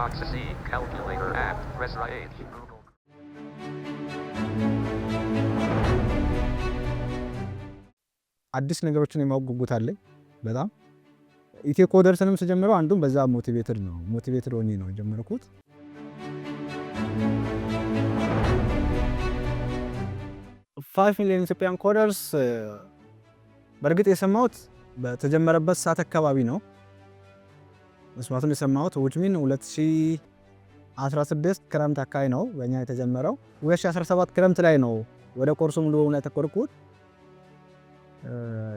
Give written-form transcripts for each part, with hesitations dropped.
Box C. Calculator app. Press right. Google. አዲስ ነገሮችን የማወቅ ጉጉት አለኝ በጣም ኢትዮ ኮደርስንም ስጀምረው አንዱም በዛ ሞቲቬትድ ሆኜ ነው የጀመርኩት። 5 ሚሊዮን ኢትዮጵያን ኮደርስ በእርግጥ የሰማሁት በተጀመረበት ሰዓት አካባቢ ነው። መስማቱን የሰማሁት ውጭሚን 2016 ክረምት አካባቢ ነው በእኛ የተጀመረው። 2017 ክረምት ላይ ነው ወደ ኮርሱ ሙሉ በሙሉ ያተኮርኩት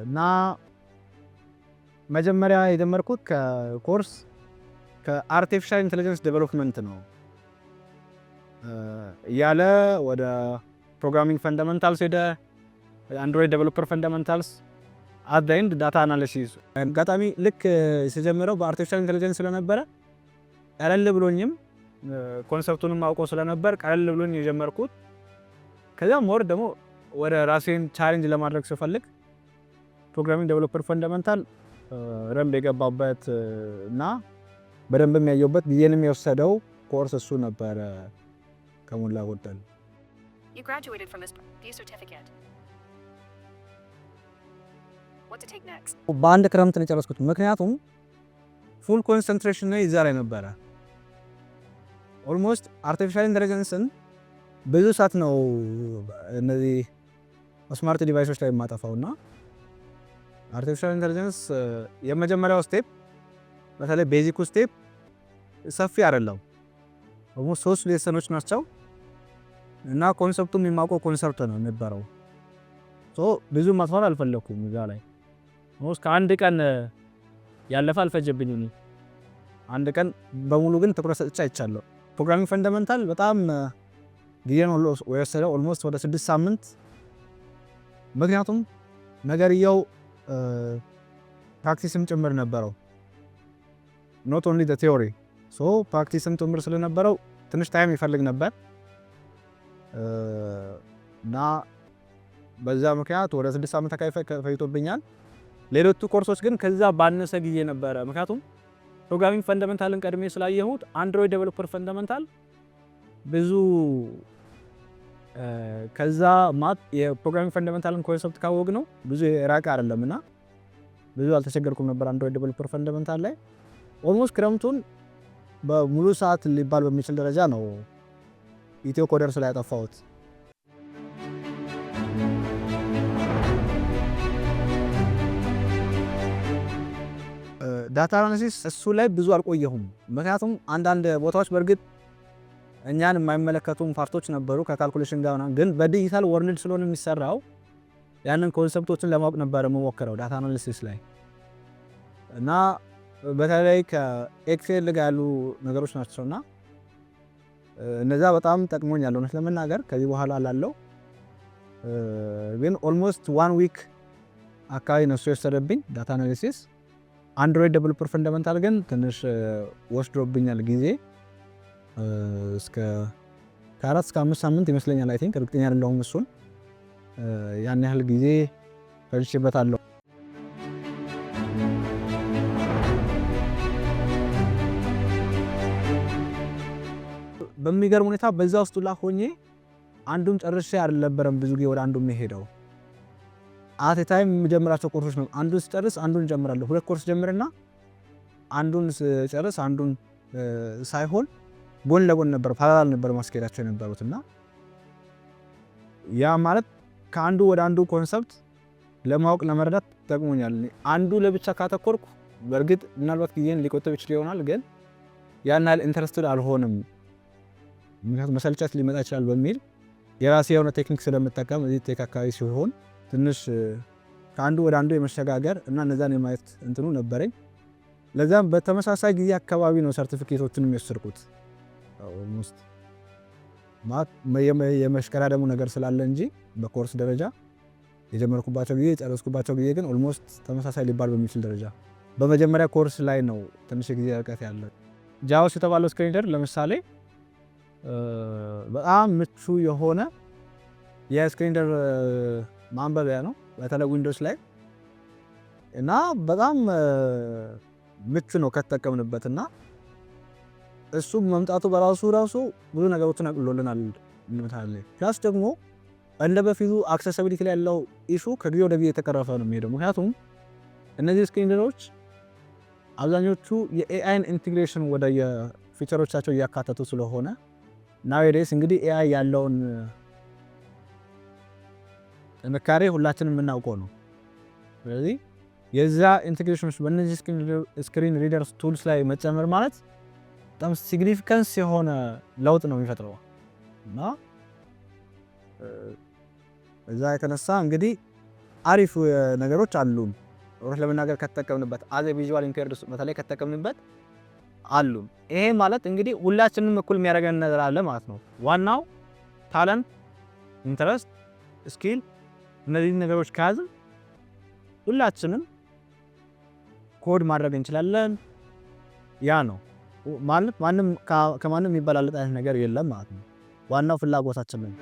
እና መጀመሪያ የጀመርኩት ከኮርስ ከአርቲፊሻል ኢንተለጀንስ ዴቨሎፕመንት ነው ያለ ወደ ፕሮግራሚንግ ፈንዳሜንታልስ ሄደ፣ አንድሮይድ ዴቨሎፐር ፈንዳሜንታልስ አት ዘ ኤንድ ዳታ አናሊሲስ። አጋጣሚ ልክ ሲጀምረው በአርቲፊሻል ኢንተለጀንስ ስለነበረ ቀለል ብሎኝም ኮንሰፕቱንም አውቀው ስለነበር ቀለል ብሎኝ የጀመርኩት። ከዛም ሞር ደግሞ ወደ ራሴን ቻሌንጅ ለማድረግ ስፈልግ ፕሮግራሚንግ ዴቨሎፐር ፈንዳሜንታል ረምብ የገባበት እና በደንብ የሚያየውበት ጊዜንም የወሰደው ኮርስ እሱ ነበረ ከሞላ ጎደል። You graduated from this certificate. What to take next? በአንድ ክረምት ነው የጨረስኩት። ምክንያቱም ፉል ኮንሰንትሬሽን ነው ይዛ ላይ ነበረ። ኦልሞስት አርቲፊሻል ኢንተለጀንስን ብዙ ሰዓት ነው እነዚህ ስማርት ዲቫይሶች ላይ የማጠፋውና አርቲፊሻል ኢንተለጀንስ የመጀመሪያው ስቴፕ በተለይ ቤዚኩ ስቴፕ ሰፊ አይደለም። ኦልሞስት 3 ሌሰኖች ናቸው እና ኮንሰፕቱም የማውቀው ኮንሰፕት ነው የነበረው። ብዙ ማጥፋት አልፈለኩም እዛ ላይ ኦልሞስት ከአንድ ቀን ያለፈ አልፈጀብኝም። አንድ ቀን በሙሉ ግን ትኩረት ሰጥቼ አይቻለሁ። ፕሮግራሚንግ ፈንዳሜንታል በጣም ጊዜ ነው ወሰደው ኦልሞስት ወደ 6 ሳምንት። ምክንያቱም ነገርየው ፕራክቲስም ጭምር ነበረው ኖት ኦንሊ ዘ ቲዮሪ ፕራክቲስም ጭምር ስለነበረው ትንሽ ታይም ይፈልግ ነበር እና በዛ ምክንያት ወደ 6 ሳምንት አካባቢ ፈጅቶብኛል። ሌሎቹ ኮርሶች ግን ከዛ ባነሰ ጊዜ ነበረ። ምክንያቱም ፕሮግራሚንግ ፈንዳሜንታልን ቀድሜ ስላየሁት አንድሮይድ ዴቨሎፐር ፈንዳሜንታል ብዙ ከዛ የፕሮግራሚንግ ፈንዳሜንታልን ኮንሰፕት ካወቅ ነው ብዙ የራቀ አይደለምና ብዙ አልተቸገርኩም ነበር አንድሮይድ ዴቨሎፐር ፈንዳሜንታል ላይ። ኦልሞስት ክረምቱን በሙሉ ሰዓት ሊባል በሚችል ደረጃ ነው ኢትዮ ኮደርስ ላይ ያጠፋሁት። ዳታ አናሊሲስ እሱ ላይ ብዙ አልቆየሁም። ምክንያቱም አንዳንድ ቦታዎች በእርግጥ እኛን የማይመለከቱም ፓርቶች ነበሩ ከካልኩሌሽን ጋር ምናምን፣ ግን በዲጂታል ወርልድ ስለሆነ የሚሰራው ያንን ኮንሰፕቶችን ለማወቅ ነበር የምሞክረው ዳታ አናሊሲስ ላይ እና በተለይ ከኤክሴል ጋር ያሉ ነገሮች ናቸውና እነዛ በጣም ጠቅሞኛል እውነት ለመናገር። ከዚህ በኋላ ላለው ግን ኦልሞስት 1 ዊክ አካባቢ ነው የወሰደብኝ ዳታ አናሊሲስ። አንድሮይድ ዴቨሎፐር ፈንዳሜንታል ግን ትንሽ ወስዶብኛል ጊዜ እስከ 4 እስከ 5 ሳምንት ይመስለኛል። አይ ቲንክ እርግጠኛ አይደለሁም እሱን ያን ያህል ጊዜ ፈጅቼበታለሁ። በሚገርም ሁኔታ በዛ ውስጥ ሁላ ሆኜ አንዱን ጨርሼ አልነበረም ብዙ ጊዜ ወደ አንዱ የሚሄደው። አት ታይም የምጀምራቸው ኮርሶች ነው። አንዱን ስጨርስ አንዱን ጀምራለሁ። 2 ኮርስ ጀምርና አንዱን ስጨርስ አንዱን ሳይሆን ጎን ለጎን ነበር ፓራላል ነበር ማስኬዳቸው የነበሩትና ያ ማለት ከአንዱ ወደ አንዱ ኮንሰፕት ለማወቅ ለመረዳት ጠቅሞኛል። አንዱ ለብቻ ካተኮርኩ በእርግጥ ምናልባት ጊዜን ሊቆጥብ ይችል ይሆናል፣ ግን ያን ያህል ኢንተረስትድ አልሆንም። ምክንያቱም መሰልቸት ሊመጣ ይችላል በሚል የራሴ የሆነ ቴክኒክ ስለምጠቀም እዚህ ቴክ አካባቢ ሲሆን ትንሽ ከአንዱ ወደ አንዱ የመሸጋገር እና እነዛን የማየት እንትኑ ነበረኝ። ለዛም በተመሳሳይ ጊዜ አካባቢ ነው ሰርቲፊኬቶችን የሚወስድኩት። ኦልሞስት የመሽከራ ደግሞ ነገር ስላለ እንጂ በኮርስ ደረጃ የጀመርኩባቸው ጊዜ የጨረስኩባቸው ጊዜ ግን ኦልሞስት ተመሳሳይ ሊባል በሚችል ደረጃ በመጀመሪያ ኮርስ ላይ ነው ትንሽ ጊዜ ርቀት ያለው። ጃውስ የተባለው ስክሪነር ለምሳሌ በጣም ምቹ የሆነ የስክሪነር ማንበቢያ ነው በተለይ ዊንዶውስ ላይ እና በጣም ምቹ ነው ከተጠቀምንበትና እሱ መምጣቱ በራሱ ብዙ ነገሮችን አቅሎልናል እንመታለን። ፕላስ ደግሞ እንደ በፊቱ አክሰሲቢሊቲ ላይ ያለው ኢሹ ከጊዜ ወደ ጊዜ የተቀረፈ ነው የሚሄደው። ምክንያቱም እነዚህ ስክሪን ሪደሮች አብዛኞቹ የኤአይን ኢንቴግሬሽን ወደ የፊቸሮቻቸው እያካተቱ ስለሆነ ናውዴይስ እንግዲህ ኤአይ ያለውን ጥንካሬ ሁላችንም የምናውቀው ነው። ስለዚህ የዛ ኢንቴግሬሽኖች በእነዚህ ስክሪን ሪደርስ ቱልስ ላይ መጨመር ማለት በጣም ሲግኒፊካንስ የሆነ ለውጥ ነው የሚፈጥረው እና እዛ የተነሳ እንግዲህ አሪፍ ነገሮች አሉ። ወር ለመናገር ከተጠቀምንበት አዘ ቪዥዋል ኢምፔርድ በተለይ ከተጠቀምንበት አሉ። ይሄ ማለት እንግዲህ ሁላችንም እኩል የሚያደርገን ነገር አለ ማለት ነው። ዋናው ታለንት፣ ኢንተረስት፣ ስኪል እነዚህ ነገሮች ከያዝን ሁላችንም ኮድ ማድረግ እንችላለን። ያ ነው ማለት ማንም ከማንም የሚበላለጥ አይነት ነገር የለም ማለት ነው። ዋናው ፍላጎታችን ነው።